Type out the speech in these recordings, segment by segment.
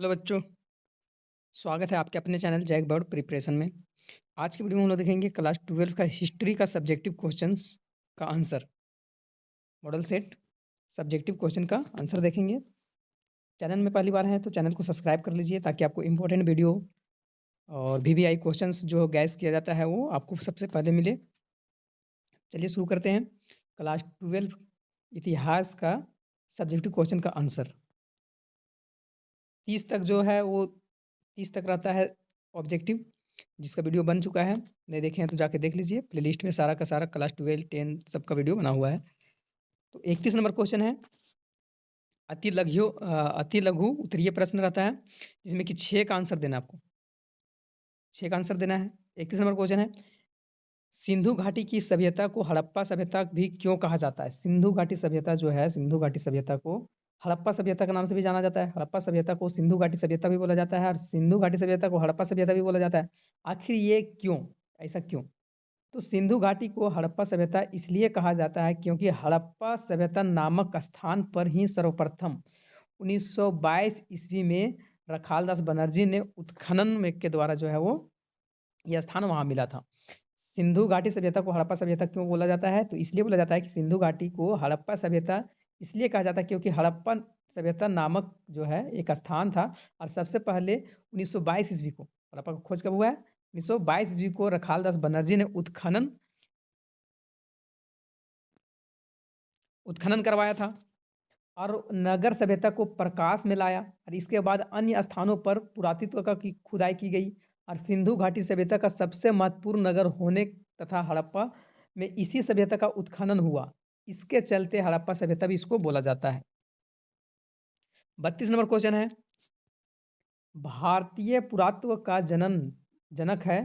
Hello बच्चों, स्वागत है आपके अपने चैनल जैक बोर्ड प्रिपरेशन में। आज की वीडियो में हम लोग देखेंगे क्लास 12 का हिस्ट्री का सब्जेक्टिव क्वेश्चंस का answer. Model set subjective question का आंसर देखेंगे। चैनल में पहली बार हैं तो चैनल को सब्सक्राइब कर लीजिए ताकि आपको इंपॉर्टेंट वीडियो और वीवीआई क्वेश्चंस जो गैस किया जाता है वो आपको सबसे पहले मिले। चलिए शुरू करते हैं। क्लास 12 इतिहास का सब्जेक्टिव क्वेश्चन का आंसर 30 तक जो है वो 30 तक रहता है ऑब्जेक्टिव, जिसका वीडियो बन चुका है। नहीं देखे हैं तो जाके देख लीजिए, प्लेलिस्ट में सारा का सारा क्लास 12 10 सबका वीडियो बना हुआ है। तो 31 नंबर क्वेश्चन है, अति लघु उत्तरीय प्रश्न रहता है जिसमें कि 6 का आंसर देना है आपको। 6 का आंसर देना है। 31 नंबर क्वेश्चन है, सिंधु घाटी की सभ्यता को हड़प्पा सभ्यता भी क्यों कहा जाता है? सिंधु घाटी सभ्यता जो है, सिंधु घाटी सभ्यता को हड़प्पा सभ्यता के नाम से भी जाना जाता है। हड़प्पा सभ्यता को सिंधु घाटी सभ्यता भी बोला जाता है और सिंधु घाटी सभ्यता को हड़प्पा सभ्यता भी बोला जाता है। आखिर ये क्यों, ऐसा क्यों? तो सिंधु घाटी को हड़प्पा सभ्यता इसलिए कहा जाता है क्योंकि हड़प्पा सभ्यता नामक स्थान पर ही सर्वप्रथम 1922 ईस्वी में रखालदास बनर्जी ने उत्खनन में के द्वारा जो है वो यह स्थान वहाँ मिला था। सिंधु घाटी सभ्यता को हड़प्पा सभ्यता क्यों बोला जाता है? तो इसलिए बोला जाता है कि सिंधु घाटी को हड़प्पा सभ्यता इसलिए कहा जाता है क्योंकि हड़प्पा सभ्यता नामक जो है एक स्थान था और सबसे पहले 1922 ईस्वी को हड़प्पा का खोज कब हुआ है? 1922 ईस्वी को रखालदास बनर्जी ने उत्खनन करवाया था और नगर सभ्यता को प्रकाश में लाया और इसके बाद अन्य स्थानों पर पुरातत्व का की खुदाई की गई और सिंधु घाटी सभ्यता का सबसे महत्वपूर्ण नगर होने तथा हड़प्पा में इसी सभ्यता का उत्खनन हुआ, इसके चलते हड़प्पा सभ्यता भी इसको बोला जाता है। 32 नंबर क्वेश्चन है, भारतीय पुरातत्व का जनक है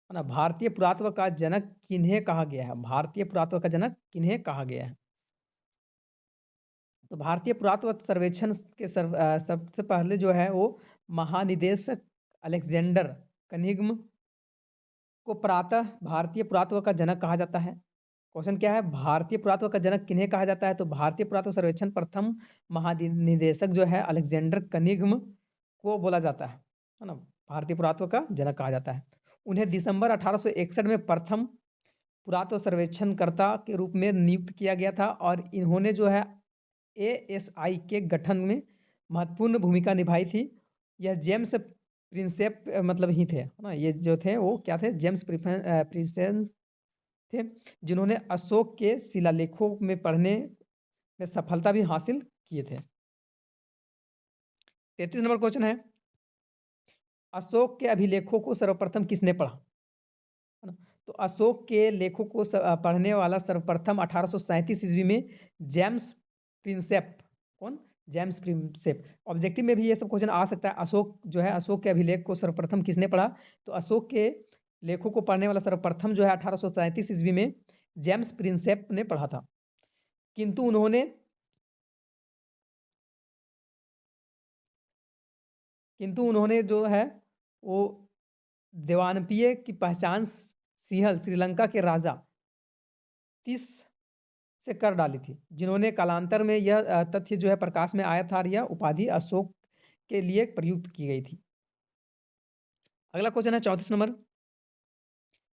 ना? भारतीय पुरातत्व का जनक किन्हें कहा गया है? भारतीय पुरातत्व का जनक किन्हें कहा गया है? तो भारतीय पुरातत्व सर्वेक्षण के सबसे पहले जो है वो महानिदेशक अलेक्जेंडर कनिग्म को प्रातः भारतीय पुरातत्व का जनक कहा जाता है। क्वेश्चन क्या है, भारतीय पुरातत्व का जनक किन्हें कहा जाता है? तो भारतीय पुरातत्व सर्वेक्षण प्रथम महानिदेशक जो है अलेक्जेंडर कनिग्म को बोला जाता है ना? भारतीय पुरातत्व का जनक कहा जाता है। उन्हें दिसंबर 1861 में प्रथम पुरातत्व सर्वेक्षणकर्ता के रूप में नियुक्त किया गया था और इन्होंने जो है एएसआई के गठन में महत्वपूर्ण भूमिका निभाई थी। यह जेम्स प्रिंसेप मतलब ही थे ना, ये जो थे वो क्या थे? जेम्स प्रिंसेप थे, जिन्होंने अशोक के शिलालेखों में पढ़ने में सफलता भी हासिल किए थे। 33 नंबर क्वेश्चन है, अशोक के अभिलेखों को सर्वप्रथम किसने पढ़ा? है ना? तो अशोक के लेखों को पढ़ने वाला सर्वप्रथम 1837 ईस्वी में जेम्स प्रिंसेप। कौन? James Prinsep. ऑब्जेक्टिव में भी ये सब क्वेश्चन आ सकता है। अशोक जो है, अशोक के अभिलेख को सर्वप्रथम किसने पढ़ा? तो अशोक के लेखों को पढ़ने वाला सर्वप्रथम जो है 1837 ईस्वी में जेम्स प्रिंसेप ने पढ़ा था। किंतु उन्होंने जो है वो देवानपिय की पहचान सिंहल श्रीलंका के राजा 30 से कर डाली थी, जिन्होंने कालांतर में यह तथ्य जो है प्रकाश में आया था और यह उपाधि अशोक के लिए प्रयुक्त की गई थी। अगला क्वेश्चन है 34 नंबर,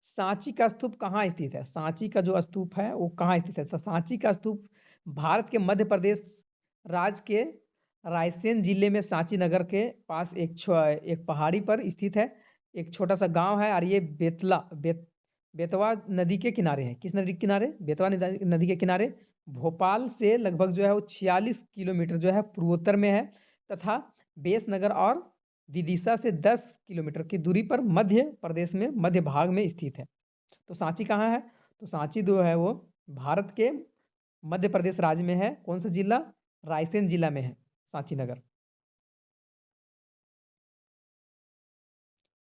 सांची का स्तूप कहाँ स्थित है? सांची का जो स्तूप है वो कहाँ स्थित है? तो सांची का स्तूप भारत के मध्य प्रदेश राज्य के रायसेन जिले में सांची नगर के पास एक पहाड़ी पर स्थित है। एक छोटा सा गांव है और ये बेतवा नदी के किनारे है। किस नदी के किनारे? बेतवा नदी के किनारे। भोपाल से लगभग जो है वो 46 किलोमीटर जो है पूर्वोत्तर में है तथा बेसनगर और विदिशा से 10 किलोमीटर की दूरी पर मध्य प्रदेश में मध्य भाग में स्थित है। तो सांची कहाँ है? तो सांची जो है वो भारत के मध्य प्रदेश राज्य में है। कौन सा जिला? रायसेन जिला में है सांची नगर।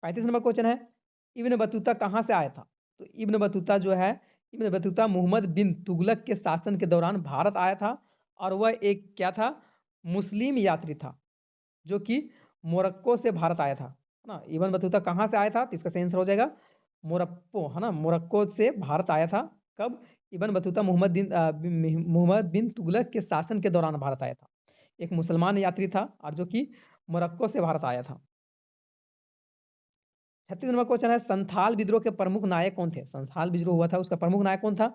35 नंबर क्वेश्चन है, इब्न बतूता कहाँ से आया था? तो इब्न बतूता जो है, इब्न बतूता मोहम्मद बिन तुगलक के शासन के दौरान भारत आया था और वह एक क्या था? मुस्लिम यात्री था जो कि मोरक्को से भारत आया था, है ना? इब्न बतूता कहाँ से आया था? तो इसका सही आंसर हो जाएगा मोरक्को, है ना? मोरक्को से भारत आया था। कब? इब्न बतूता मोहम्मद बिन तुगलक के शासन के दौरान भारत आया था। एक मुसलमान यात्री था और जो कि मोरक्को से भारत आया था। 36 नंबर क्वेश्चन है, संथाल विद्रोह के प्रमुख नायक कौन थे? संथाल विद्रोह हुआ था, उसका प्रमुख नायक कौन था?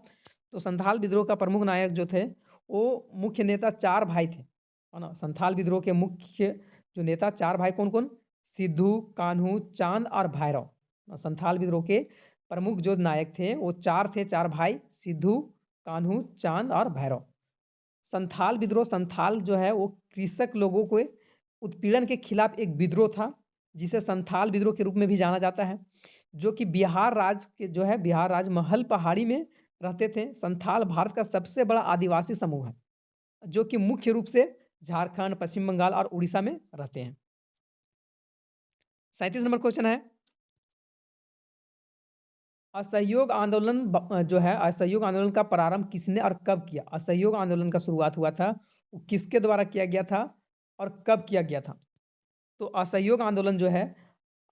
तो संथाल विद्रोह का प्रमुख नायक जो थे, वो मुख्य नेता 4 भाई थे, है ना? संथाल विद्रोह के मुख्य जो नेता 4 भाई कौन-कौन? सिद्धू, कान्हू, चांद और भैरव। संथाल विद्रोह के प्रमुख जो नायक थे, वो 4 थे, 4 भाई, सिद्धू, कान्हू, चांद और भैरव। संथाल विद्रोह, संथाल जो है वो कृषक लोगों के उत्पीड़न के खिलाफ एक विद्रोह था, जिसे संथाल विद्रोह के रूप में भी जाना जाता है, जो कि बिहार राज्य के जो है बिहार राज्य महल पहाड़ी में रहते थे। संथाल भारत का सबसे बड़ा आदिवासी समूह है, जो कि मुख्य रूप से झारखंड, पश्चिम बंगाल और उड़ीसा में रहते हैं। 37 नंबर क्वेश्चन है, असहयोग आंदोलन जो है असहयोग आंदोलन का प्रारंभ किसने और कब किया? असहयोग आंदोलन का शुरुआत हुआ था, वो किसके द्वारा किया गया था और कब किया गया था? तो असहयोग आंदोलन जो है,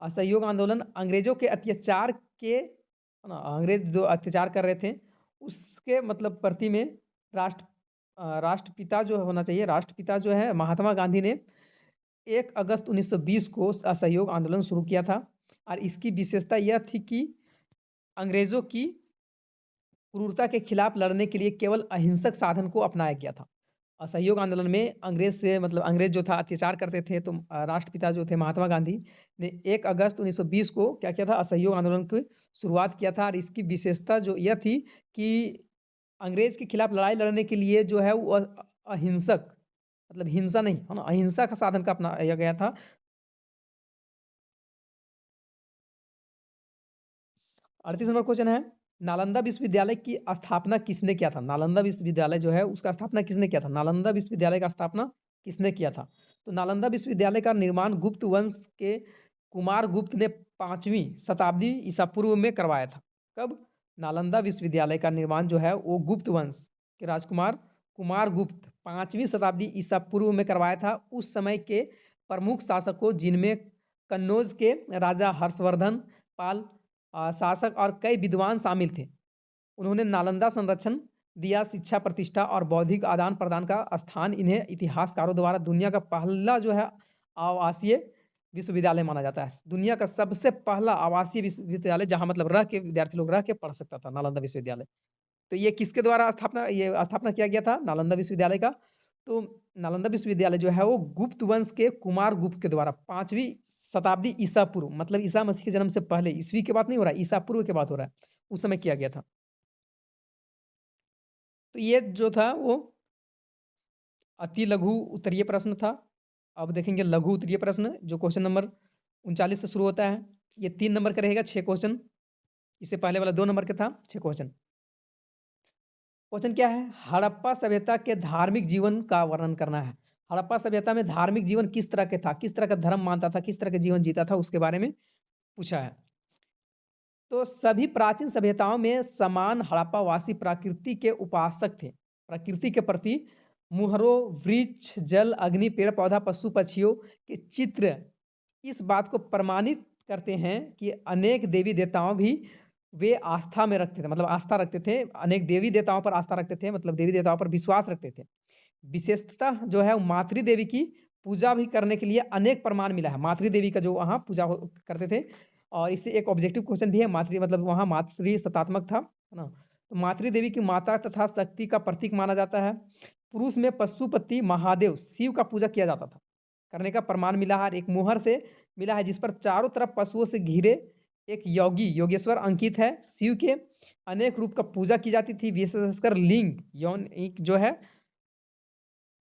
असहयोग आंदोलन अंग्रेजों के अत्याचार के, है ना, अंग्रेज जो अत्याचार कर रहे थे, उसके मतलब प्रति में राष्ट्रपिता जो होना चाहिए, राष्ट्रपिता जो है महात्मा गांधी ने 1 अगस्त 1920 को असहयोग आंदोलन शुरू किया था। और इसकी विशेषता यह थी कि अंग्रेजों की क्रूरता के खिलाफ लड़ने के लिए केवल अहिंसक साधन को अपनाया गया था। असहयोग आंदोलन में अंग्रेज से मतलब अंग्रेज जो था अत्याचार करते थे, तो राष्ट्रपिता जो थे महात्मा गांधी ने 1 अगस्त 1920 को क्या किया था? असहयोग आंदोलन की शुरुआत किया था। और इसकी विशेषता जो यह थी कि अंग्रेज के खिलाफ लड़ाई लड़ने के लिए जो है वो अहिंसक, मतलब हिंसा नहीं, है ना, अहिंसा का साधन का अपनाया गया था। 38 नंबर क्वेश्चन है, नालंदा विश्वविद्यालय की स्थापना किसने किया था? नालंदा विश्वविद्यालय जो है उसका स्थापना किसने किया था? नालंदा विश्वविद्यालय का स्थापना किसने किया था? तो नालंदा विश्वविद्यालय का निर्माण गुप्त वंश के कुमार गुप्त ने 5वीं शताब्दी ईसा पूर्व में करवाया था। कब? नालंदा विश्वविद्यालय का निर्माण जो है वो गुप्त वंश के राजकुमार कुमार गुप्त 5वीं शताब्दी ईसा पूर्व में करवाया था। उस समय के प्रमुख शासकों जिनमें कन्नौज के राजा हर्षवर्धन पाल शासक और कई विद्वान शामिल थे। उन्होंने नालंदा संरक्षण दिया, शिक्षा प्रतिष्ठा और बौद्धिक आदान प्रदान का स्थान इन्हें इतिहासकारों द्वारा दुनिया का पहला जो है आवासीय विश्वविद्यालय माना जाता है। दुनिया का सबसे पहला आवासीय विश्वविद्यालय, जहाँ मतलब रह के विद्यार्थी लोग रह के पढ़ सकता था, नालंदा विश्वविद्यालय। तो ये किसके द्वारा स्थापना किया गया था नालंदा विश्वविद्यालय का? तो नालंदा विश्वविद्यालय जो है वो गुप्त वंश के कुमार गुप्त के द्वारा 5वीं शताब्दी ईसा पूर्व, मतलब ईसा मसीह के जन्म से पहले, ईसवी के बात नहीं हो रहा है, ईसा पूर्व के बात हो रहा है, उस समय किया गया था। तो ये जो था वो अति लघु उत्तरीय प्रश्न था। अब देखेंगे लघु उत्तरीय प्रश्न, जो क्वेश्चन नंबर 39 से शुरू होता है। ये 3 नंबर का रहेगा, 6 क्वेश्चन। इससे पहले वाला 2 नंबर का था, 6 क्वेश्चन। क्वेश्चन क्या है? हड़प्पा सभ्यता के धार्मिक जीवन का वर्णन करना है। हड़प्पा सभ्यता में धार्मिक जीवन किस तरह के था, किस तरह का धर्म मानता था, किस तरह का जीवन जीता था, उसके बारे में पूछा है। तो सभी प्राचीन सभ्यताओं में समान हड़प्पावासी प्रकृति के उपासक थे। प्रकृति के प्रति मुहरों, वृक्ष, जल, अग्नि, पेड़ पौधा, पशु पक्षियों के चित्र इस बात को प्रमाणित करते हैं कि अनेक देवी देवताओं भी वे आस्था में रखते थे, मतलब आस्था रखते थे, अनेक देवी देवताओं पर आस्था रखते थे, मतलब देवी देवताओं पर विश्वास रखते थे। विशेषतः जो है वो मातृ देवी की पूजा भी करने के लिए अनेक प्रमाण मिला है। मातृ देवी का जो वहाँ पूजा करते थे। और इससे एक ऑब्जेक्टिव क्वेश्चन भी है, मातृ मतलब वहाँ मातृ सतात्मक था, है ना? तो मातृ देवी की माता तथा शक्ति का प्रतीक माना जाता है। पुरुष में पशुपति महादेव शिव का पूजा किया जाता था, करने का प्रमाण मिला है। एक मुहर से मिला है जिस पर चारों तरफ पशुओं से घिरे एक योगी योगेश्वर अंकित है। शिव के अनेक रूप का पूजा की जाती थी, विशेषकर लिंग यौन एक जो है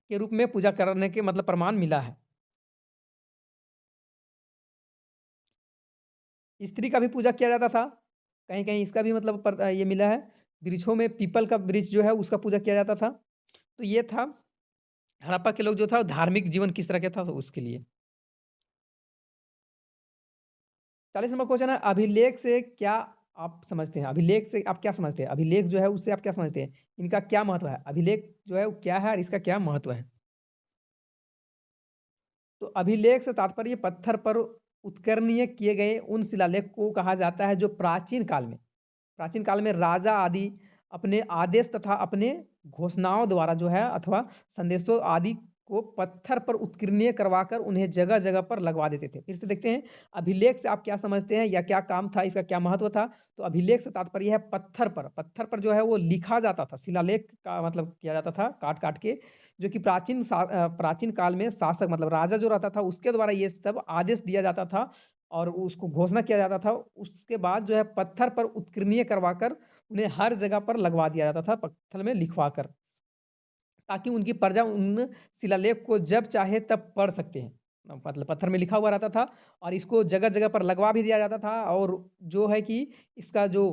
के रूप में पूजा करने के मतलब प्रमाण मिला है। स्त्री का भी पूजा किया जाता था, कहीं-कहीं इसका भी मतलब ये मिला है। वृक्षों में पीपल का वृक्ष जो है उसका पूजा किया जाता था। तो ये था हड़प्पा के लोग जो था धार्मिक जीवन किस तरह का था, तो उसके लिए। 40 नंबर क्वेश्चन है, अभिलेख से क्या आप समझते हैं? अभिलेख से आप क्या समझते हैं? अभिलेख जो है उससे आप क्या समझते हैं? इनका क्या महत्व है? अभिलेख जो है वो क्या है और इसका क्या महत्व है? तो अभिलेख से तात्पर्य पत्थर पर उत्कीर्णीय किए गए उन शिलालेख को कहा जाता है जो प्राचीन काल में राजा आदि अपने आदेश तथा अपने घोषणाओं द्वारा जो है अथवा संदेशों आदि को पत्थर पर उत्कीर्णीय करवाकर उन्हें जगह-जगह पर लगवा देते थे। फिर से देखते हैं, अभिलेख से आप क्या समझते हैं या क्या काम था, इसका क्या महत्व था? तो अभिलेख से तात्पर्य है पत्थर पर। पत्थर पर जो है वो लिखा जाता था, शिलालेख का मतलब किया जाता था काट-काट के, जो कि प्राचीन काल में शासक मतलब राजा जो रहता था उसके द्वारा ये सब आदेश दिया जाता था और उसको घोषणा किया जाता था। उसके बाद जो है पत्थर पर उत्कीर्णीय करवाकर उन्हें हर जगह पर लगवा दिया जाता था, पत्थर में लिखवाकर। ताकि उनकी प्रजा उन शिलालेख को जब चाहे तब पढ़ सकते हैं। मतलब पत्थर में लिखा हुआ रहता था और इसको जगह-जगह पर लगवा भी दिया जाता था और जो है कि इसका जो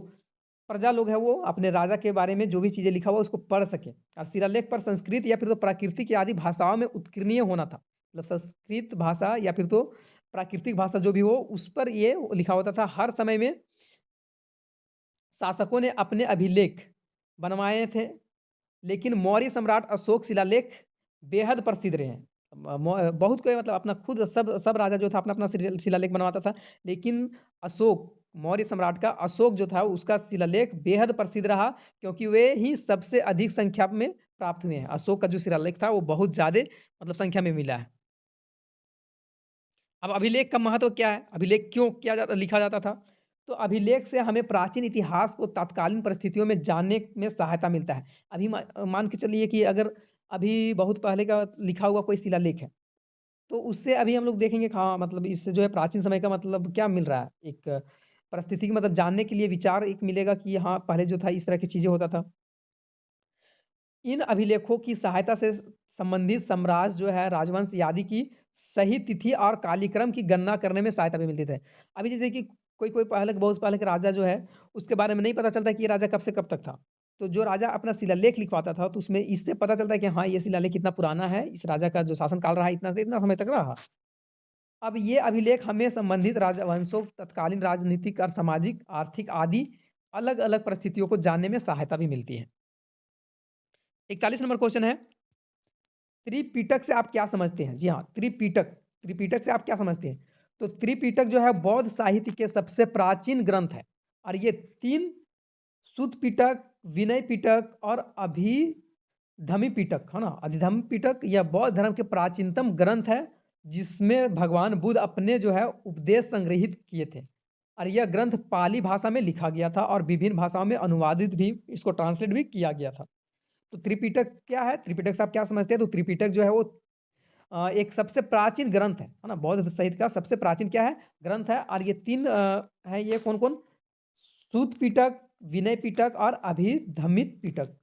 प्रजा लोग हैं वो अपने राजा के बारे में जो भी चीज़ें लिखा हुआ है उसको पढ़ सकें। और शिलालेख पर संस्कृत या फिर तो प्राकृतिक आदि भाषाओं में उत्कीर्णीय होना था। मतलब संस्कृत भाषा या फिर तो प्राकृतिक भाषा जो भी हो उस पर ये लिखा होता था। हर समय में शासकों ने अपने अभिलेख बनवाए थे। लेकिन मौर्य सम्राट अशोक शिलालेख बेहद प्रसिद्ध रहे हैं। बहुत कोई मतलब अपना खुद सब सब राजा जो था अपना-अपना शिलालेख बनवाता था। लेकिन अशोक मौर्य सम्राट का अशोक जो था उसका शिलालेख बेहद प्रसिद्ध रहा क्योंकि वे ही सबसे अधिक संख्या में प्राप्त हुए हैं। अशोक का जो शिलालेख था वो बहुत ज़्यादा मतलब संख्या में मिला है। अब अभिलेख का महत्व क्या है? अभिलेख क्यों किया जाता लिखा जाता था? तो अभिलेख से हमें प्राचीन इतिहास को तत्कालीन परिस्थितियों में जानने में सहायता मिलता है। अभी मान के चलिए कि अगर अभी बहुत पहले का लिखा हुआ कोई शिलालेख है, तो उससे अभी हम लोग देखेंगे कि हाँ, मतलब इससे जो है प्राचीन समय का मतलब क्या मिल रहा है? एक परिस्थिति की मतलब जानने के लिए विचार एक मिलेगा कि हाँ, पहले जो था इस तरह की चीज़ें होता था। इन अभिलेखों की सहायता से संबंधित साम्राज्य जो है राजवंश आदि की सही तिथि और कालक्रम की गणना करने में सहायता भी मिलती थे। अभी जैसे कि कोई पहले बहुत पहले के राजा जो है उसके बारे में नहीं पता चलता कि ये राजा कब से कब तक था। तो जो राजा अपना शिलालेख लिखवाता था तो उसमें इससे पता चलता है कि हाँ, ये शिलालेख कितना पुराना है, इस राजा का जो शासन काल रहा है इतना से इतना समय तक रहा। अब ये अभिलेख हमें संबंधित राजवंशों, तत्कालीन राजनीतिक और सामाजिक, आर्थिक आदि अलग-अलग परिस्थितियों को जानने में सहायता भी मिलती है। 41 नंबर क्वेश्चन है, त्रिपिटक से आप क्या समझते हैं? जी हाँ, त्रिपिटक से आप क्या समझते हैं? तो त्रिपिटक जो है बौद्ध साहित्य के सबसे प्राचीन ग्रंथ है और ये 3 सुत्त पिटक, विनय पिटक और अभिधम्म पिटक, है ना? अधिधम्म पिटक यह बौद्ध धर्म के प्राचीनतम ग्रंथ है, जिसमें भगवान बुद्ध अपने जो है उपदेश संग्रहित किए थे। और यह ग्रंथ पाली भाषा में लिखा गया था और विभिन्न भाषाओं में अनुवादित भी इसको ट्रांसलेट भी किया गया था। तो त्रिपिटक क्या है? त्रिपिटक से आप क्या समझते हैं? तो त्रिपिटक जो है वो एक सबसे प्राचीन ग्रंथ है ना? बौद्ध साहित्य का सबसे प्राचीन क्या है? ग्रंथ है और ये 3 हैं ये कौन-कौन? सूत पिटक, विनय पिटक और अभिधम्मित पिटक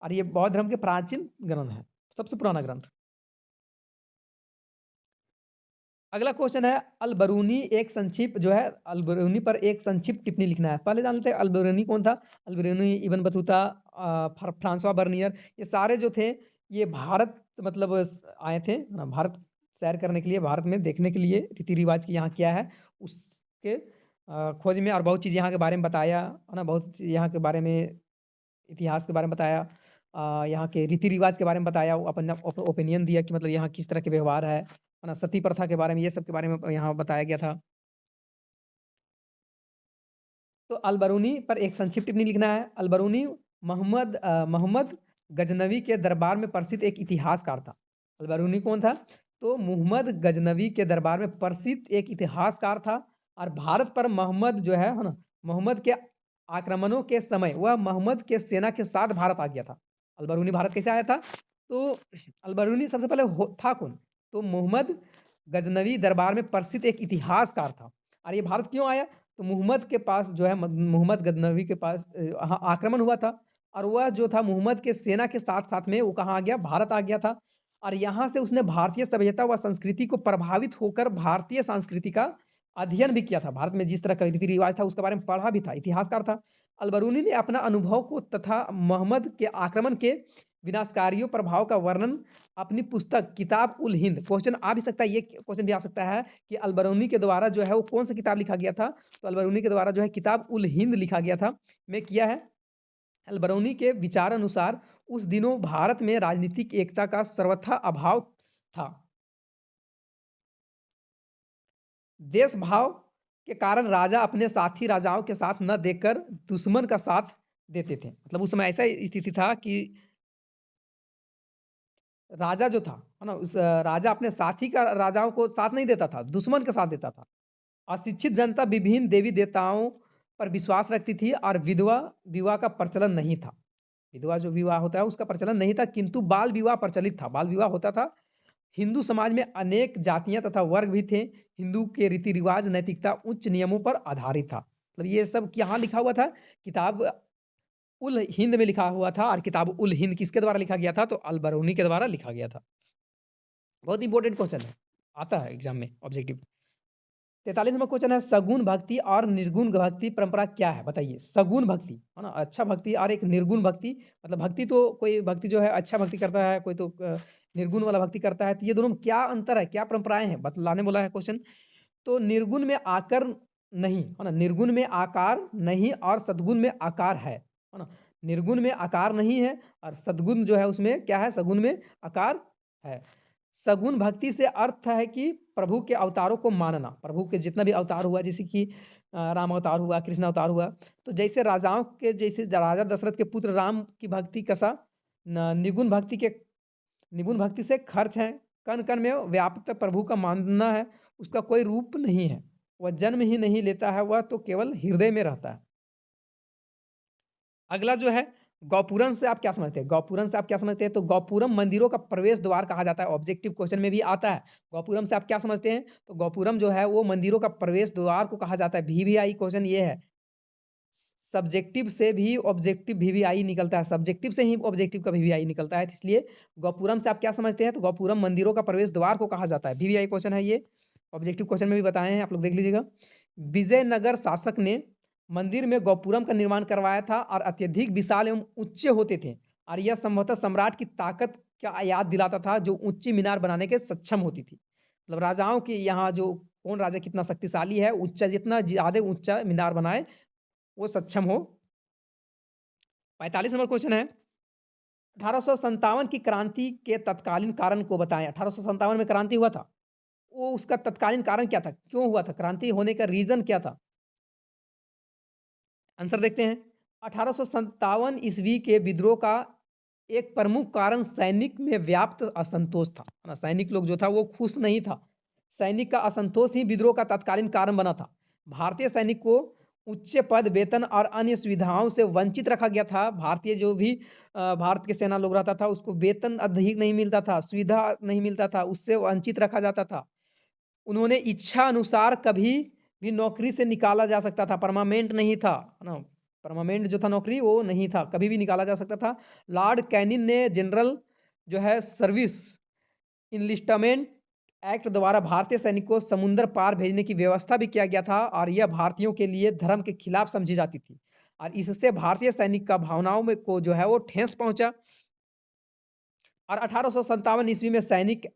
और ये बौद्ध धर्म के प्राचीन ग्रंथ है, सबसे पुराना ग्रंथ। अगला क्वेश्चन है अल-बरूनी एक संक्षिप्त जो है अल-बरूनी पर एक संक्षिप्त टिप्पणी लिखना है। पहले जान लेते हैं अल-बरूनी कौन था? Al-Biruni, Ibn Battuta, Francois Bernier ये सारे जो थे ये भारत मतलब आए थे भारत सैर करने के लिए, भारत में देखने के लिए रीति-रिवाज की यहाँ क्या है उसके खोज में और बहुत चीज़ यहाँ के बारे में बताया, है ना? बहुत चीज़ यहाँ के बारे में इतिहास के बारे में बताया, यहाँ के रीति-रिवाज के बारे में बताया, वो अपना ओपिनियन दिया कि मतलब यहाँ किस तरह के व्यवहार है ना? सती प्रथा के बारे में, ये सब के बारे में यहाँ बताया गया था। तो अल-बरूनी पर एक संक्षिप्त टिप्पणी लिखना है। अल-बरूनी मोहम्मद गजनवी के दरबार में प्रसिद्ध एक इतिहासकार था। अल-बरूनी कौन था? तो मुहम्मद गजनवी के दरबार में प्रसिद्ध एक इतिहासकार था और भारत पर मोहम्मद जो है ना? मोहम्मद के आक्रमणों के समय वह मोहम्मद के सेना के साथ भारत आ गया था। अल-बरूनी भारत कैसे आया था? तो अल-बरूनी सबसे पहले था कौन? तो मुहम्मद गजनवी दरबार में प्रसिद्ध एक इतिहासकार था और ये भारत क्यों आया? तो मुहम्मद के पास जो है मुहम्मद गजनवी के पास हाँ, आक्रमण हुआ था और वह जो था मुहम्मद के सेना के साथ-साथ में वो कहाँ आ गया? भारत आ गया था और यहाँ से उसने भारतीय सभ्यता व संस्कृति को प्रभावित होकर भारतीय संस्कृति का अध्ययन भी किया था। भारत में जिस तरह का रीति-रिवाज था उसके बारे में पढ़ा भी था, इतिहासकार था। अल-बरूनी ने अपना अनुभव को तथा मोहम्मद के आक्रमण के विनाशकारियों प्रभाव का वर्णन अपनी पुस्तक किताब उल हिंद क्वेश्चन आ भी सकता है, ये क्वेश्चन भी आ सकता है कि अल-बरूनी के द्वारा जो है वो कौन-सा किताब लिखा गया था? तो अल-बरूनी के द्वारा जो है किताब उल हिंद लिखा गया था। में किया है अल-बरूनी के विचार अनुसार उस दिनों भारत में राजनीतिक एकता का सर्वथा अभाव था। देश भाव के कारण राजा अपने साथी राजाओं के साथ न देकर दुश्मन का साथ देते थे। मतलब उस समय ऐसा स्थिति था कि राजा जो था, है ना? उस राजा अपने साथी का राजाओं को साथ नहीं देता था, दुश्मन का साथ देता था। अशिक्षित जनता विभिन्न देवी-देवताओं पर विश्वास रखती थी और विधवा विवाह का प्रचलन नहीं था। विधवा जो विवाह होता है उसका प्रचलन नहीं था, किंतु बाल विवाह प्रचलित था, बाल विवाह होता था। हिंदू समाज में अनेक जातियाँ तथा वर्ग भी थे। हिंदू के रीति-रिवाज, नैतिकता उच्च नियमों पर आधारित था। मतलब ये सब कहाँ लिखा हुआ था? किताब उल हिंद में लिखा हुआ था और किताब उल हिंद किसके द्वारा लिखा गया था? तो अल-बरूनी के द्वारा लिखा गया था। बहुत इंपॉर्टेंट क्वेश्चन है, आता है एग्ज़ाम में ऑब्जेक्टिव। 43वां क्वेश्चन है सगुण भक्ति और निर्गुण भक्ति परंपरा क्या है? बताइए। सगुण भक्ति, है ना? अच्छा भक्ति और एक निर्गुण भक्ति, मतलब भक्ति तो कोई भक्ति जो है अच्छा भक्ति करता है, कोई तो निर्गुण वाला भक्ति करता है। तो ये दोनों में क्या अंतर है? क्या परंपराएँ हैं? बतलाने बोला है क्वेश्चन। तो निर्गुण में आकर नहीं, है ना? निर्गुण में आकार नहीं और सद्गुण में आकार है ना? निर्गुण में आकार नहीं है और सद्गुण जो है उसमें क्या है? सगुण में आकार है। सगुण भक्ति से अर्थ है कि प्रभु के अवतारों को मानना, प्रभु के जितना भी अवतार हुआ जैसे कि राम अवतार हुआ, कृष्ण अवतार हुआ, तो जैसे राजाओं के जैसे राजा दशरथ के पुत्र राम की भक्ति कसा निगुण भक्ति के निगुण भक्ति से खर्च है, कण-कण में व्याप्त प्रभु का मानना है, उसका कोई रूप नहीं है। वह जन्म ही नहीं लेता है, वह तो केवल हृदय में रहता है। अगला जो है गौपुरम से आप क्या समझते हैं? गौपुरम से आप क्या समझते हैं? तो गौपुरम मंदिरों का प्रवेश द्वार कहा जाता है, ऑब्जेक्टिव क्वेश्चन में भी आता है। गौपुरम से आप क्या समझते हैं? तो गौपुरम जो है वो मंदिरों का प्रवेश द्वार को कहा जाता है। वीवीआई क्वेश्चन ये है। सब्जेक्टिव से भी ऑब्जेक्टिव वीवीआई निकलता है, सब्जेक्टिव से ही ऑब्जेक्टिव का वीवीआई निकलता है। तो इसलिए गौपुरम से आप क्या समझते हैं? तो गौपुरम मंदिरों का प्रवेश द्वार को कहा जाता है। वीवीआई क्वेश्चन है ये, ऑब्जेक्टिव क्वेश्चन में भी बताए हैं, आप लोग देख लीजिएगा। विजयनगर शासक ने मंदिर में गौपुरम का निर्माण करवाया था और अत्यधिक विशाल एवं ऊंचे होते थे और यह संभवतः सम्राट की ताकत का याद दिलाता था जो ऊंची मीनार बनाने के सक्षम होती थी। मतलब राजाओं के यहाँ जो कौन राजा कितना शक्तिशाली है, ऊंचा जितना ज्यादा ऊंचा मीनार बनाए वो सक्षम हो। 45 नंबर क्वेश्चन है 1857 की क्रांति के तत्कालीन कारण को बताएं। 1857 में क्रांति हुआ था, वो उसका तत्कालीन कारण क्या था? क्यों हुआ था? क्रांति होने का रीजन क्या था? आंसर देखते हैं। 1857 ईस्वी के विद्रोह का एक प्रमुख कारण सैनिक में व्याप्त असंतोष था, है ना? सैनिक लोग जो था वो खुश नहीं था। सैनिक का असंतोष ही विद्रोह का तत्कालीन कारण बना था। भारतीय सैनिक को उच्च पद, वेतन और अन्य सुविधाओं से वंचित रखा गया था। भारतीय जो भी भारत के सेना लोग रहता था उसको वेतन अधिक नहीं मिलता था, सुविधा नहीं मिलता था, उससे वंचित रखा जाता था। उन्होंने इच्छा अनुसार कभी भी नौकरी से निकाला जा सकता था, परमानेंट नहीं था, है ना? परमानेंट जो था नौकरी वो नहीं था, कभी भी निकाला जा सकता था। लॉर्ड कैनिन ने जनरल जो है सर्विस इनलिस्टमेंट एक्ट द्वारा भारतीय सैनिकों को समुद्र पार भेजने की व्यवस्था भी किया गया था और यह भारतीयों के लिए धर्म के खिलाफ समझी जाती थी और इससे भारतीय सैनिक का भावनाओं में को जो है वो ठेस पहुंचा और 1857 ईस्वी में सैनिक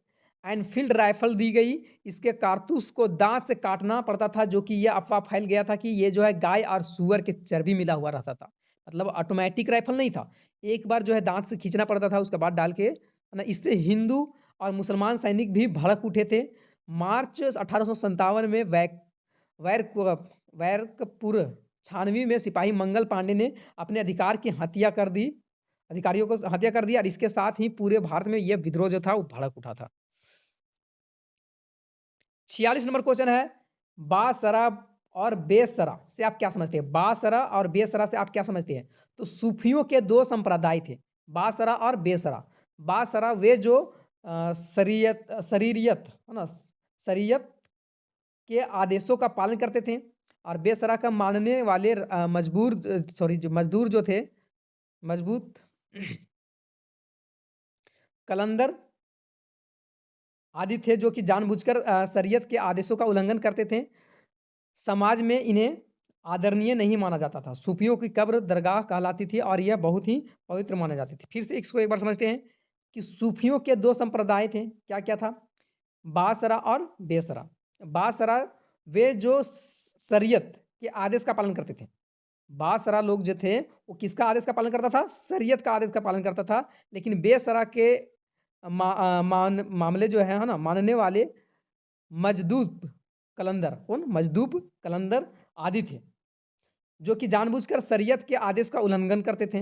एनफील्ड राइफल दी गई। इसके कारतूस को दांत से काटना पड़ता था, जो कि यह अफवाह फैल गया था कि ये जो है गाय और सूअर के चर्बी मिला हुआ रहता था। मतलब ऑटोमेटिक राइफल नहीं था, एक बार जो है दांत से खींचना पड़ता था उसके बाद डाल के, है ना? इससे हिंदू और मुसलमान सैनिक भी भड़क उठे थे। मार्च 1857 में वैरक वैरकपुर छानवी में सिपाही मंगल पांडे ने अपने अधिकार की हत्या कर दी, अधिकारियों को हत्या कर दिया और इसके साथ ही पूरे भारत में यह विद्रोह जो था वो भड़क उठा था। 46 नंबर क्वेश्चन है बासरा और बेसरा से आप क्या समझते हैं? बासरा और बेसरा से आप क्या समझते हैं? तो सूफियों के दो संप्रदाय थे, बासरा और बेसरा। बासरा वे जो शरीयत है ना, शरीयत के आदेशों का पालन करते थे और बेसरा का मानने वाले जो मजदूर जो थे, मजबूत कलंदर आदि थे जो कि जानबूझकर शरीयत के आदेशों का उल्लंघन करते थे। समाज में इन्हें आदरणीय नहीं माना जाता था। सूफियों की कब्र दरगाह कहलाती थी और यह बहुत ही पवित्र माना जाती थी। फिर से इसको एक बार समझते हैं कि सूफियों के दो संप्रदाय थे, क्या-क्या था? बासरा और बेसरा। बासरा वे जो शरीयत के आदेश का पालन करते थे। बासरा लोग जो थे वो किसका आदेश का पालन करता था? शरीयत का आदेश का पालन करता था। लेकिन बेसरा के मामले जो है ना, मानने वाले मजदूब कलंदर, कौन? मजदूब कलंदर आदि थे जो कि जानबूझकर शरीयत के आदेश का उल्लंघन करते थे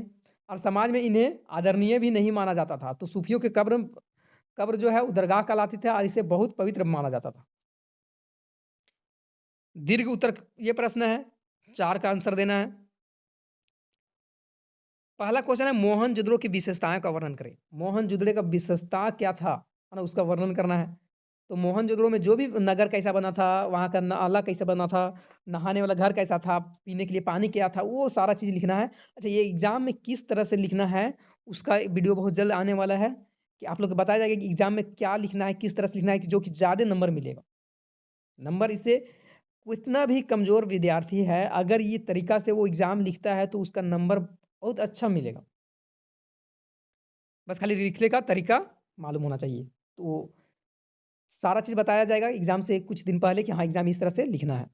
और समाज में इन्हें आदरणीय भी नहीं माना जाता था। तो सूफियों के कब्र कब्र जो है वो दरगाह कहलाती थी और इसे बहुत पवित्र माना जाता था। दीर्घ उत्तर ये प्रश्न है, 4 का आंसर देना है। पहला क्वेश्चन है मोहनजोदड़ो की विशेषताएँ का वर्णन करें। मोहनजोदड़ो का विशेषता क्या था? है ना? उसका वर्णन करना है। तो मोहनजोदड़ो में जो भी नगर कैसा बना था, वहाँ का नाला कैसा बना था, नहाने वाला घर कैसा था, पीने के लिए पानी क्या था, वो सारा चीज़ लिखना है। अच्छा, ये एग्ज़ाम में किस तरह से लिखना है, उसका वीडियो बहुत जल्द आने वाला है कि आप लोग को बताया जाएगा कि एग्ज़ाम में क्या लिखना है, किस तरह से लिखना है कि जो कि ज़्यादा नंबर मिलेगा। नंबर इससे कितना भी कमज़ोर विद्यार्थी है, अगर ये तरीका से वो एग्ज़ाम लिखता है, तो उसका नंबर बहुत अच्छा मिलेगा। बस खाली लिखने का तरीका मालूम होना चाहिए। तो सारा चीज़ बताया जाएगा एग्ज़ाम से कुछ दिन पहले कि हाँ, एग्ज़ाम इस तरह से लिखना है।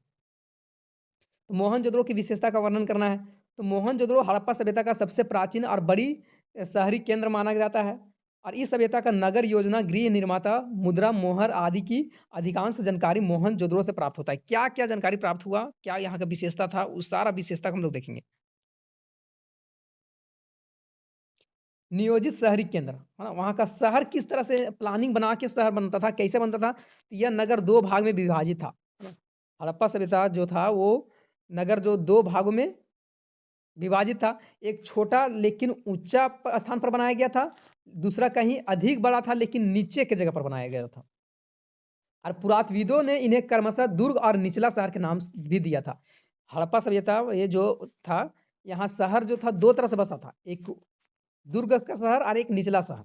तो मोहनजोदड़ो की विशेषता का वर्णन करना है। तो मोहनजोदड़ो हड़प्पा सभ्यता का सबसे प्राचीन और बड़ी शहरी केंद्र माना जाता है और इस सभ्यता का नगर योजना, गृह निर्माता, मुद्रा, मोहर आदि की अधिकांश जानकारी मोहनजोदड़ो से प्राप्त होता है। क्या-क्या जानकारी प्राप्त हुआ? क्या यहाँ का विशेषता था? उस सारा विशेषता को हम लोग देखेंगे। नियोजित शहरी केंद्र, है ना? वहाँ का शहर किस तरह से प्लानिंग बना के शहर बनता था, कैसे बनता था? तो यह नगर 2 भाग में विभाजित था, है ना? हड़प्पा सभ्यता जो था वो नगर जो 2 भागों में विभाजित था। एक छोटा लेकिन ऊँचा प स्थान पर बनाया गया था, दूसरा कहीं अधिक बड़ा था लेकिन नीचे के जगह पर बनाया गया था। और पुरातत्वविदों ने इन्हें क्रमशः दुर्ग और निचला शहर के नाम भी दिया था। हड़प्पा सभ्यता ये जो था, यहाँ शहर जो था 2 तरह से बसा था। एक दुर्ग का शहर और एक निचला शहर,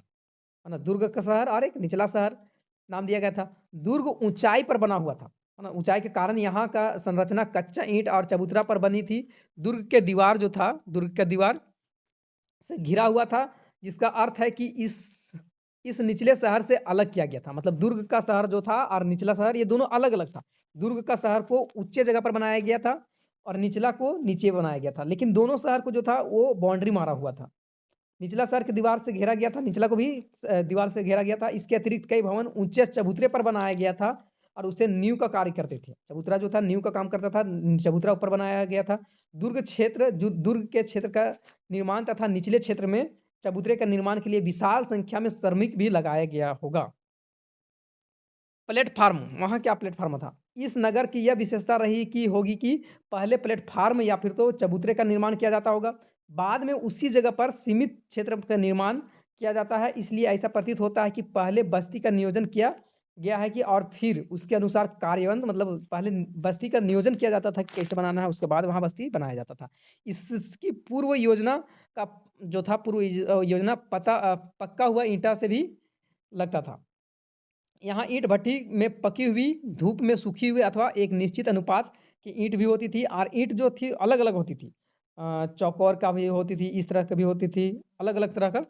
है ना? दुर्ग का शहर और एक निचला शहर नाम दिया गया था। दुर्ग ऊँचाई पर बना हुआ था, है ना? ऊँचाई के कारण यहाँ का संरचना कच्चा ईंट और चबूतरा पर बनी थी। दुर्ग के दीवार जो था, दुर्ग का दीवार से घिरा हुआ था, जिसका अर्थ है कि इस निचले शहर से अलग किया गया था। मतलब दुर्ग का शहर जो था और निचला शहर ये दोनों अलग-अलग था। दुर्ग का शहर को ऊँचे जगह पर बनाया गया था और निचला को नीचे बनाया गया था। लेकिन दोनों शहर को जो था वो बाउंड्री मारा हुआ था। निचला शहर की दीवार से घेरा गया था, निचला को भी दीवार से घेरा गया था। इसके अतिरिक्त कई भवन ऊँचे चबूतरे पर बनाया गया था और उसे नींव का कार्य करते थे। चबूतरा जो था नींव का काम करता था, चबूतरा ऊपर बनाया गया था। दुर्ग के क्षेत्र का निर्माण तथा निचले क्षेत्र में चबूतरे का निर्माण के लिए विशाल संख्या में श्रमिक भी लगाया गया होगा। प्लेटफ़ॉर्म, वहाँ क्या प्लेटफ़ॉर्म था? इस नगर की यह विशेषता रही कि होगी कि पहले प्लेटफ़ॉर्म या फिर तो चबूतरे का निर्माण किया जाता होगा। बाद में उसी जगह पर सीमित क्षेत्र का निर्माण किया जाता है। इसलिए ऐसा प्रतीत होता है कि पहले बस्ती का नियोजन किया गया है कि और फिर उसके अनुसार कार्यन्वयन मतलब पहले बस्ती का नियोजन किया जाता था कि कैसे बनाना है, उसके बाद वहाँ बस्ती बनाया जाता था। इसकी पूर्व योजना का जो था योजना पक्का हुआ ईंटा से भी लगता था। यहाँ ईंट भट्टी में पकी हुई, धूप में सूखी हुई अथवा एक निश्चित अनुपात की ईंट भी होती थी और ईंट जो थी अलग-अलग होती थी। चौकोर का भी होती थी, इस तरह की भी होती थी, अलग-अलग तरह का।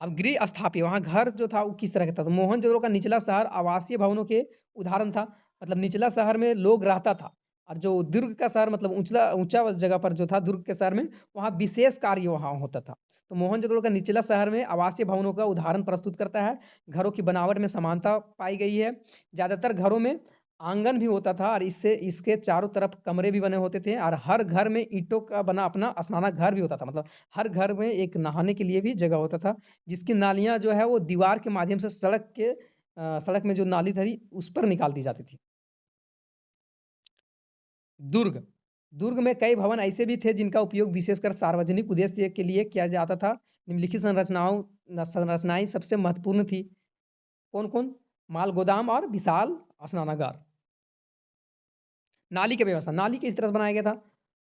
अब गृह स्थापत्य वहाँ घर जो था वो किस तरह का था? तो मोहनजोदड़ो का निचला शहर आवासीय भवनों के उदाहरण था। मतलब निचला शहर में लोग रहता था और जो दुर्ग का शहर मतलब ऊँचला ऊँचा जगह पर जो था दुर्ग के शहर में, वहाँ विशेष कार्य वहाँ होता था। तो मोहनजोदड़ो का निचला शहर में आवासीय भवनों का उदाहरण प्रस्तुत करता है। घरों की बनावट में समानता पाई गई है। ज़्यादातर घरों में आँगन भी होता था और इससे इसके चारों तरफ कमरे भी बने होते थे और हर घर में ईंटों का बना अपना स्नानागार भी होता था। मतलब हर घर में एक नहाने के लिए भी जगह होता था। जिसकी नालियाँ जो है वो दीवार के माध्यम से सड़क में जो नाली थी उस पर निकाल दी जाती थी। दुर्ग, दुर्ग में कई भवन ऐसे भी थे जिनका उपयोग विशेषकर सार्वजनिक उद्देश्य के लिए किया जाता था। निम्नलिखित संरचनाएँ सबसे महत्वपूर्ण थी। कौन-कौन? माल गोदाम और विशाल स्नानागार। नाली की व्यवस्था, नाली किस तरह से बनाया गया था?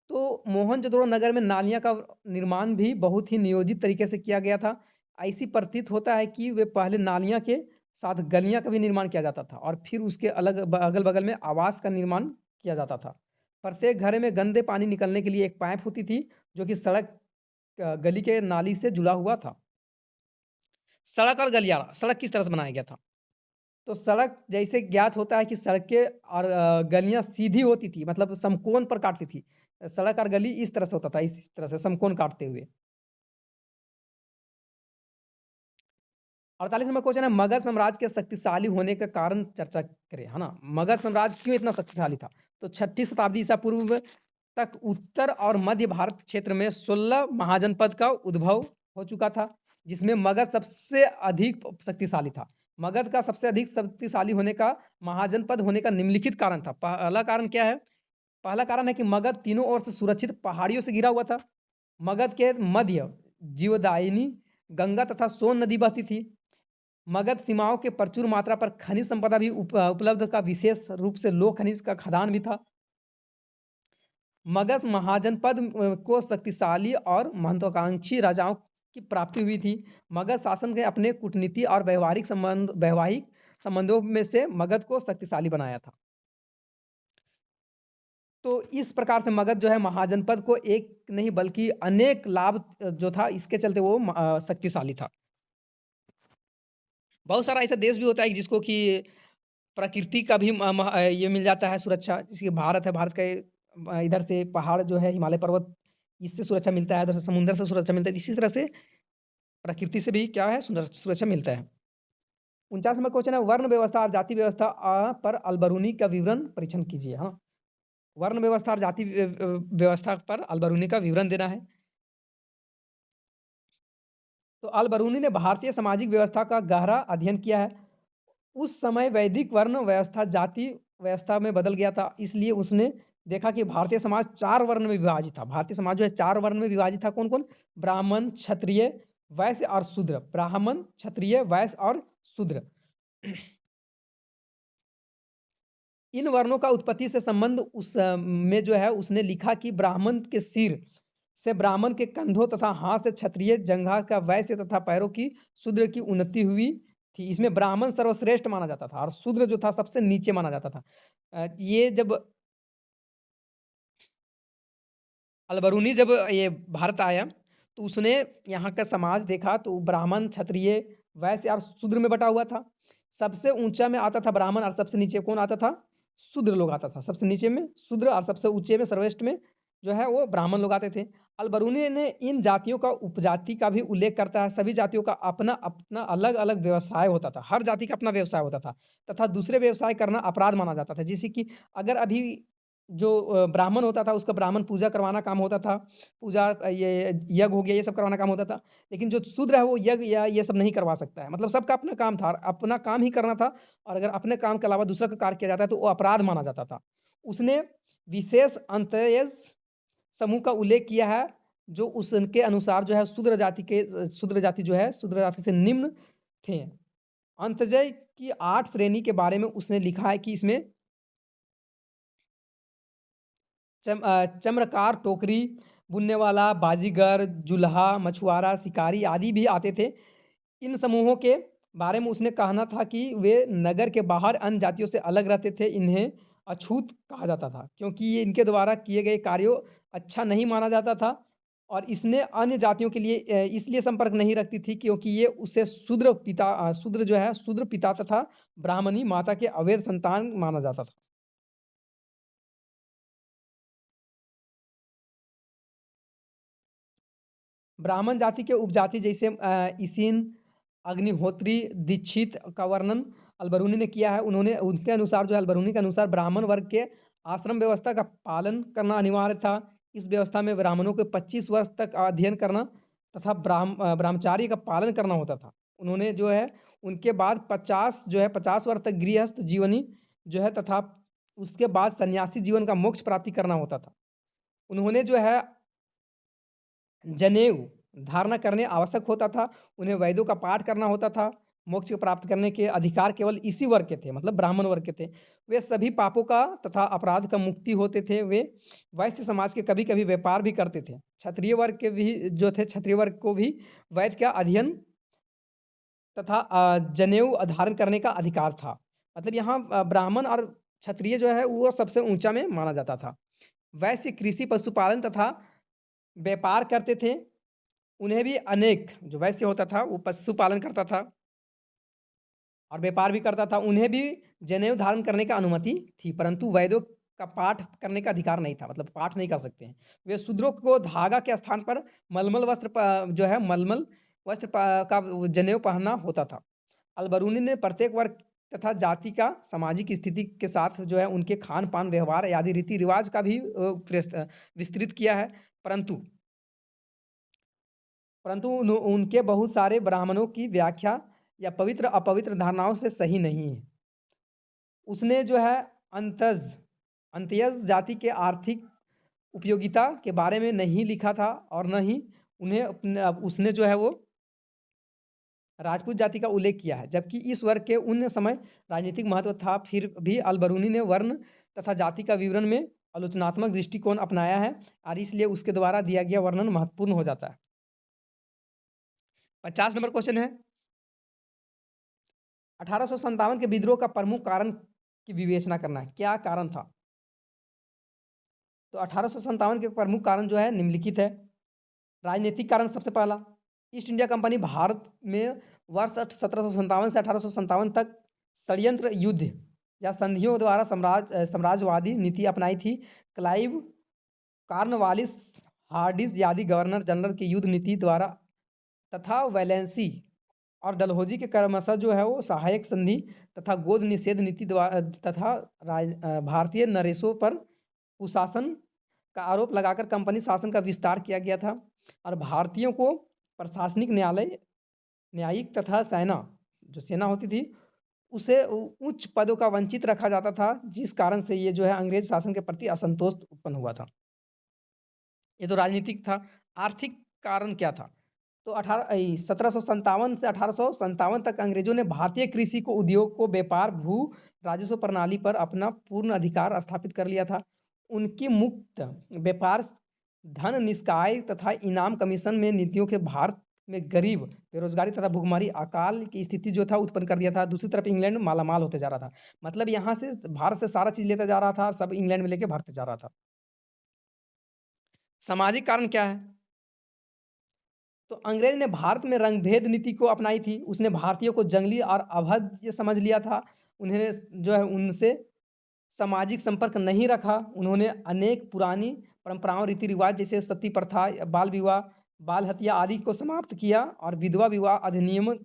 तो मोहनजोदड़ो नगर में नालियाँ का निर्माण भी बहुत ही नियोजित तरीके से किया गया था। ऐसी प्रतीत होता है कि वे पहले नालियाँ के साथ गलियाँ का भी निर्माण किया जाता था और फिर उसके अगल-बगल में आवास का निर्माण किया जाता था। प्रत्येक घर में गंदे पानी निकलने के लिए एक पाइप होती थी, जो कि गली के नाली से जुड़ा हुआ था। सड़क और गलियारा, सड़क किस तरह से बनाया गया था? तो सड़क जैसे ज्ञात होता है कि सड़कें और गलियाँ सीधी होती थी मतलब समकोण पर काटती थी। सड़क और गली इस तरह से होता था, इस तरह से समकोण काटते हुए। 48 नंबर क्वेश्चन है मगध साम्राज्य के शक्तिशाली होने का कारण चर्चा करें, है ना? मगध साम्राज्य क्यों इतना शक्तिशाली था? तो 6ठी शताब्दी ईसा पूर्व तक उत्तर और मध्य भारत क्षेत्र में 16 महाजनपद का उद्भव हो चुका था। जिसमें मगध सबसे अधिक शक्तिशाली था। मगध का सबसे अधिक शक्तिशाली होने का, महाजनपद होने का निम्नलिखित कारण था। पहला कारण क्या है? पहला कारण है कि मगध तीनों ओर से सुरक्षित पहाड़ियों से घिरा हुआ था। मगध के मध्य जीवदायिनी गंगा तथा सोन नदी बहती थी। मगध सीमाओं के प्रचुर मात्रा पर खनिज संपदा भी उपलब्ध का, विशेष रूप से लोह खनिज का खदान भी था। मगध महाजनपद को शक्तिशाली और महत्वाकांक्षी राजाओं की प्राप्ति हुई थी। मगध शासन के अपने कूटनीति और वैवाहिक संबंधों में से मगध को शक्तिशाली बनाया था। तो इस प्रकार से मगध जो है महाजनपद को एक नहीं बल्कि अनेक लाभ जो था, इसके चलते वो शक्तिशाली था। बहुत सारा ऐसा देश भी होता है कि जिसको कि प्रकृति का भी ये मिल जाता है सुरक्षा। जैसे कि भारत है, भारत के इधर से पहाड़ जो है, हिमालय पर्वत, इससे सुरक्षा मिलता है, उधर से समुद्र से सुरक्षा मिलता है। इसी तरह से प्रकृति से भी क्या है, सुरक्षा मिलता है। 49 नंबर क्वेश्चन है, वर्ण व्यवस्था और जाति व्यवस्था पर अलबरूनी का विवरण परीक्षण कीजिए। हाँ, वर्ण व्यवस्था और जाति व्यवस्था पर अलबरूनी का विवरण देना है। तो अलबरूनी ने भारतीय सामाजिक व्यवस्था का गहरा अध्ययन किया है। उस समय वैदिक वर्ण व्यवस्था जाति व्यवस्था में बदल गया था, इसलिए उसने देखा कि भारतीय समाज 4 वर्ण में विभाजित था। भारतीय समाज जो है 4 वर्ण में विभाजित था। कौन-कौन? ब्राह्मण, क्षत्रिय, वैश्य और शूद्र। ब्राह्मण, क्षत्रिय, वैश्य और शूद्र। इन वर्णों का उत्पत्ति से संबंध में जो है उसने लिखा कि ब्राह्मण के सिर से ब्राह्मण के कंधों तथा हाथ से क्षत्रिय, जंघा का वैश्य तथा पैरों की शूद्र की उन्नति हुई थी। इसमें ब्राह्मण सर्वश्रेष्ठ माना जाता था और शूद्र जो था सबसे नीचे माना जाता था। ये जब अलबरूनी जब ये भारत आया तो उसने यहाँ का समाज देखा तो ब्राह्मण, क्षत्रिय, वैश्य और शूद्र में बटा हुआ था। सबसे ऊंचा में आता था ब्राह्मण और सबसे नीचे कौन आता था? शूद्र लोग आता था। सबसे नीचे में शूद्र और सबसे ऊंचे में, सर्वश्रेष्ठ में जो है वो ब्राह्मण लोग आते थे। अलबरूनी ने इन जातियों का उपजाति का भी उल्लेख करता है। सभी जातियों का अपना अपना अलग अलग व्यवसाय होता था। हर जाति का अपना व्यवसाय होता था तथा दूसरे व्यवसाय करना अपराध माना जाता था। जैसे कि अगर अभी जो ब्राह्मण होता था उसका ब्राह्मण पूजा करवाना काम होता था। पूजा ये यज्ञ हो गया, ये सब करवाना काम होता था। लेकिन जो शूद्र है वो यज्ञ या ये सब नहीं करवा सकता है। मतलब सबका अपना काम था, अपना काम ही करना था और अगर अपने काम के अलावा दूसरा का कार्य किया जाता है तो वो अपराध माना जाता था। उसने विशेष अंत्यज समूह का उल्लेख किया है जो उनके अनुसार जो है शूद्र जाति जो है शूद्र जाति से निम्न थे। अंतजय की 8 श्रेणी के बारे में उसने लिखा है कि इसमें चमरकार, टोकरी बुनने वाला, बाजीगर, जुल्हा, मछुआरा, शिकारी आदि भी आते थे। इन समूहों के बारे में उसने कहना था कि वे नगर के बाहर अन्य जातियों से अलग रहते थे। इन्हें अछूत कहा जाता था क्योंकि ये इनके द्वारा किए गए कार्यों अच्छा नहीं माना जाता था और इसने अन्य जातियों के लिए इसलिए संपर्क नहीं रखती थी क्योंकि ये उसे शूद्र जो है शूद्र पिता तथा ब्राह्मणी माता के अवैध संतान माना जाता था। ब्राह्मण जाति के उपजाति जैसे इसिन, अग्निहोत्री, दीक्षित का वर्णन अलबरूनी ने किया है। उन्होंने उनके अनुसार जो है अलबरूनी के अनुसार ब्राह्मण वर्ग के आश्रम व्यवस्था का पालन करना अनिवार्य था। इस व्यवस्था में ब्राह्मणों को 25 वर्ष तक अध्ययन करना तथा ब्रह्मचारी का पालन करना होता था। उन्होंने जो है उनके बाद 50 वर्ष तक गृहस्थ जीवनी जो है तथा उसके बाद सन्यासी जीवन का मोक्ष प्राप्ति करना होता था। उन्होंने जो है जनेऊ धारणा करने आवश्यक होता था। उन्हें वेदों का पाठ करना होता था। मोक्ष प्राप्त करने के अधिकार केवल इसी वर्ग के थे, मतलब ब्राह्मण वर्ग के थे। वे सभी पापों का तथा अपराध का मुक्ति होते थे। वे वैश्य समाज के कभी-कभी व्यापार भी करते थे। क्षत्रिय वर्ग के भी जो थे, क्षत्रिय वर्ग को भी वैद का अध्ययन तथा जनेऊ धारण करने का अधिकार था। मतलब यहाँ ब्राह्मण और क्षत्रिय जो है वो सबसे ऊंचा में माना जाता था। वैश्य कृषि, पशुपालन तथा व्यापार करते थे। उन्हें भी अनेक जो वैश्य होता था वो पशुपालन करता था और व्यापार भी करता था। उन्हें भी जनेऊ धारण करने का अनुमति थी, परंतु वैदों का पाठ करने का अधिकार नहीं था, मतलब पाठ नहीं कर सकते हैं। वे शूद्रों को धागा के स्थान पर मलमल वस्त्र जो है मलमल वस्त्र का जनेऊ पहनना होता था। अलबरूनी ने प्रत्येक वर्ग तथा जाति का सामाजिक स्थिति के साथ जो है उनके खान पान, व्यवहार आदि रीति रिवाज का भी विस्तृत किया है। परंतु परंतु उनके बहुत सारे ब्राह्मणों की व्याख्या या पवित्र अपवित्र धारणाओं से सही नहीं है। उसने जो है अंतज अंत्यज जाति के आर्थिक उपयोगिता के बारे में नहीं लिखा था और न ही उसने जो है वो राजपूत जाति का उल्लेख किया है, जबकि इस वर्ग के उन समय राजनीतिक महत्व था। फिर भी अल-बरूनी ने वर्ण तथा जाति का विवरण में आलोचनात्मक दृष्टिकोण अपनाया है और इसलिए उसके द्वारा दिया गया वर्णन महत्वपूर्ण हो जाता है। 50 नंबर क्वेश्चन है, 1857 के विद्रोह का प्रमुख कारण की विवेचना करना है। क्या कारण था? तो 1857 के प्रमुख कारण जो है निम्नलिखित है। राजनीतिक कारण सबसे पहला, ईस्ट इंडिया कंपनी भारत में वर्ष 1757 से 1857 तक षड्यंत्र युद्ध या संधियों द्वारा साम्राज्यवादी नीति अपनाई थी। क्लाइव कॉर्नवालिस हार्डिस आदि गवर्नर जनरल की युद्ध नीति द्वारा तथा वैलेंसी और डलहौजी के क्रमशः जो है वो सहायक संधि तथा गोद निषेध नीति द्वारा तथा भारतीय नरेशों पर कुशासन का आरोप लगाकर कंपनी शासन का विस्तार किया गया था और भारतीयों को प्रशासनिक न्यायालय न्यायिक तथा सेना होती थी उसे उच्च पदों का वंचित रखा जाता था, जिस कारण से ये जो है अंग्रेज शासन के प्रति असंतोष उत्पन्न हुआ था। ये तो राजनीतिक था। आर्थिक कारण क्या था? तो 1757 से 1857 तक अंग्रेजों ने भारतीय कृषि को उद्योग को व्यापार भू राजस्व प्रणाली पर अपना पूर्ण अधिकार स्थापित कर लिया था। उनकी मुक्त व्यापार धन निष्काय तथा इनाम कमीशन में नीतियों के भारत में गरीब बेरोजगारी तथा भुखमरी अकाल की स्थिति जो था उत्पन्न कर दिया था। दूसरी तरफ इंग्लैंड मालामाल होते जा रहा था, मतलब यहाँ से भारत से सारा चीज लेता जा रहा था, सब इंग्लैंड में लेके भारत जा रहा था। सामाजिक कारण क्या है? तो अंग्रेज ने भारत में रंगभेद नीति को अपनाई थी। उसने भारतीयों को जंगली और अभद्र समझ लिया था। उन्हें जो है उनसे सामाजिक संपर्क नहीं रखा। उन्होंने अनेक पुरानी परंपराओं रीति रिवाज जैसे सती प्रथा, बाल विवाह, बाल हत्या आदि को समाप्त किया और विधवा विवाह अधिनियम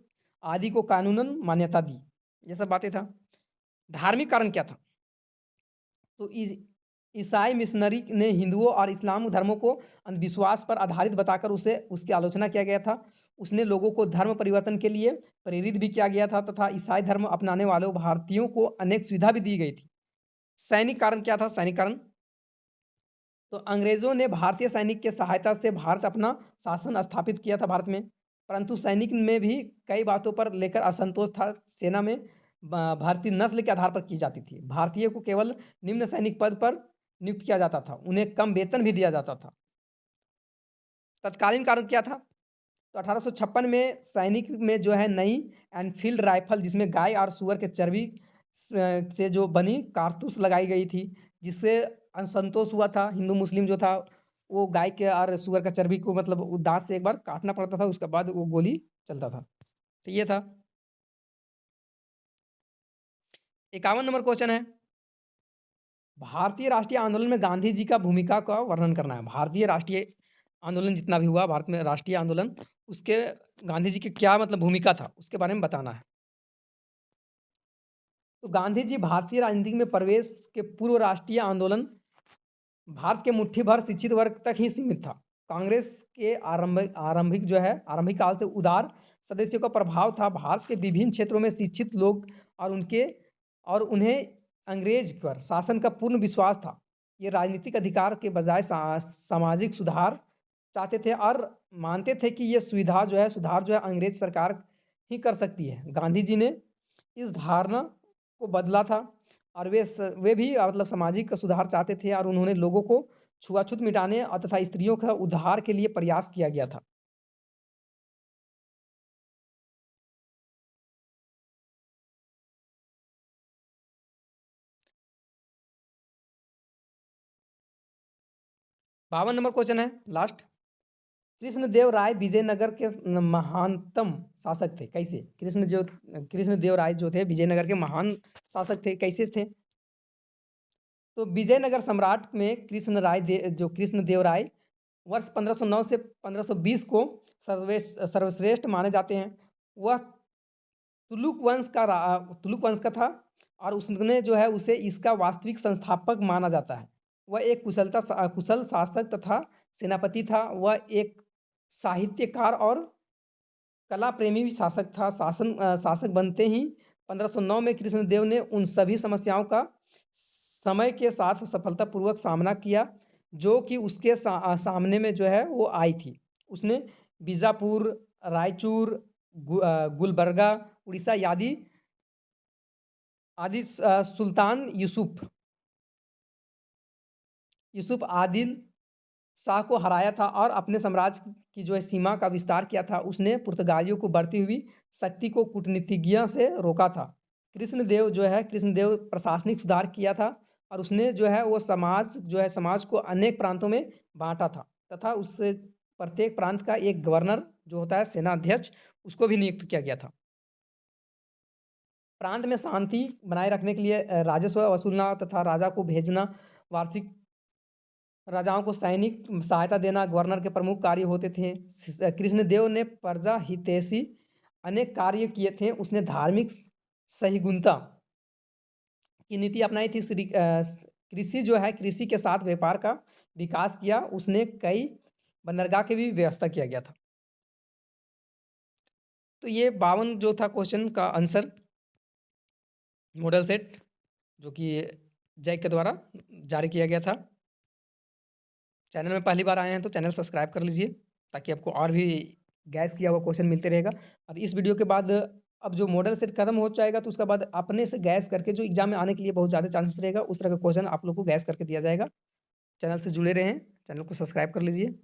आदि को कानूनन मान्यता दी। ये सब बातें था। धार्मिक कारण क्या था? तो ईसाई मिशनरी ने हिंदुओं और इस्लाम धर्मों को अंधविश्वास पर आधारित बताकर उसे उसकी आलोचना किया गया था। उसने लोगों को धर्म परिवर्तन के लिए प्रेरित भी किया गया था तथा ईसाई धर्म अपनाने वालों भारतीयों को अनेक सुविधा भी दी गई थी। सैनिक कारण क्या था? सैनिक कारण तो अंग्रेजों ने भारतीय सैनिक के सहायता से भारत अपना शासन स्थापित किया था भारत में, परंतु सैनिक में भी कई बातों पर लेकर असंतोष था। सेना में भारतीय नस्ल के आधार पर की जाती थी। भारतीय को केवल निम्न सैनिक पद पर नियुक्त किया जाता था, उन्हें कम वेतन भी दिया जाता था। तत्कालीन कारण क्या था? तो 1856 में सैनिक में जो है नई एनफील्ड राइफल जिसमें गाय और सुअर के चर्बी से जो बनी कारतूस लगाई गई थी, जिससे असंतोष हुआ था। हिंदू मुस्लिम जो था वो गाय के और सुअर का चर्बी को मतलब दांत से एक बार काटना पड़ता था, उसके बाद वो गोली चलता था। तो ये था। 51 नंबर क्वेश्चन है, भारतीय राष्ट्रीय आंदोलन में गांधी जी का भूमिका का वर्णन करना है। भारतीय राष्ट्रीय आंदोलन जितना भी हुआ भारत में राष्ट्रीय आंदोलन, उसके गांधी जी की क्या मतलब भूमिका था उसके बारे में बताना है। तो गांधी जी भारतीय राजनीति में प्रवेश के पूर्व राष्ट्रीय आंदोलन भारत के मुट्ठी भर शिक्षित वर्ग तक ही सीमित था। कांग्रेस के आरंभिक काल से उदार सदस्यों का प्रभाव था। भारत के विभिन्न क्षेत्रों में शिक्षित लोग और उन्हें अंग्रेज पर शासन का पूर्ण विश्वास था। ये राजनीतिक अधिकार के बजाय सामाजिक सुधार चाहते थे और मानते थे कि ये सुधार जो है अंग्रेज सरकार ही कर सकती है। गांधी जी ने इस धारणा को बदला था और वे भी मतलब सामाजिक सुधार चाहते थे और उन्होंने लोगों को छुआछूत मिटाने और तथा स्त्रियों का उद्धार के लिए प्रयास किया गया था। बावन नंबर क्वेश्चन है लास्ट। कृष्णदेव राय विजयनगर के महानतम शासक थे। कैसे? कृष्णदेव राय जो थे विजयनगर के महान शासक थे। कैसे थे? तो विजयनगर सम्राट में कृष्णदेव राय वर्ष 1509 से 1520 को सर्वश्रेष्ठ माने जाते हैं। वह तुलुक वंश का था और उसने जो है उसे इसका वास्तविक संस्थापक माना जाता है। वह एक कुशल शासक तथा सेनापति था। वह एक साहित्यकार और कला प्रेमी भी शासक था। शासक बनते ही 1509 में कृष्णदेव ने उन सभी समस्याओं का समय के साथ सफलतापूर्वक सामना किया, जो कि उसके सामने में जो है वो आई थी। उसने बीजापुर, रायचूर, गुलबर्गा, उड़ीसा आदि सुल्तान यूसुफ आदिल शाह को हराया था और अपने साम्राज्य की जो है सीमा का विस्तार किया था। उसने पुर्तगालियों को बढ़ती हुई शक्ति को कूटनीतिज्ञ से रोका था। कृष्णदेव प्रशासनिक सुधार किया था और उसने जो है वो समाज को अनेक प्रांतों में बांटा था तथा उससे प्रत्येक प्रांत का एक गवर्नर जो होता है सेनाध्यक्ष, उसको भी नियुक्त किया गया था। प्रांत में शांति बनाए रखने के लिए राजस्व वसूलना तथा राजा को भेजना, वार्षिक राजाओं को सैनिक सहायता देना गवर्नर के प्रमुख कार्य होते थे। कृष्णदेव ने प्रजा हितैषी अनेक कार्य किए थे। उसने धार्मिक सहिष्णुता की नीति अपनाई थी। कृषि के साथ व्यापार का विकास किया। उसने कई बंदरगाह की भी व्यवस्था किया गया था। तो ये 52 जो था क्वेश्चन का आंसर मॉडल सेट, जो कि जैक के द्वारा जारी किया गया था। चैनल में पहली बार आए हैं तो चैनल सब्सक्राइब कर लीजिए, ताकि आपको और भी गैस किया हुआ क्वेश्चन मिलते रहेगा। और इस वीडियो के बाद अब जो मॉडल सेट खत्म हो जाएगा, तो उसके बाद अपने से गैस करके जो एग्जाम में आने के लिए बहुत ज़्यादा चांसेस रहेगा, उस तरह का क्वेश्चन आप लोग को गैस करके दिया जाएगा। चैनल से जुड़े रहें, चैनल को सब्सक्राइब कर लीजिए।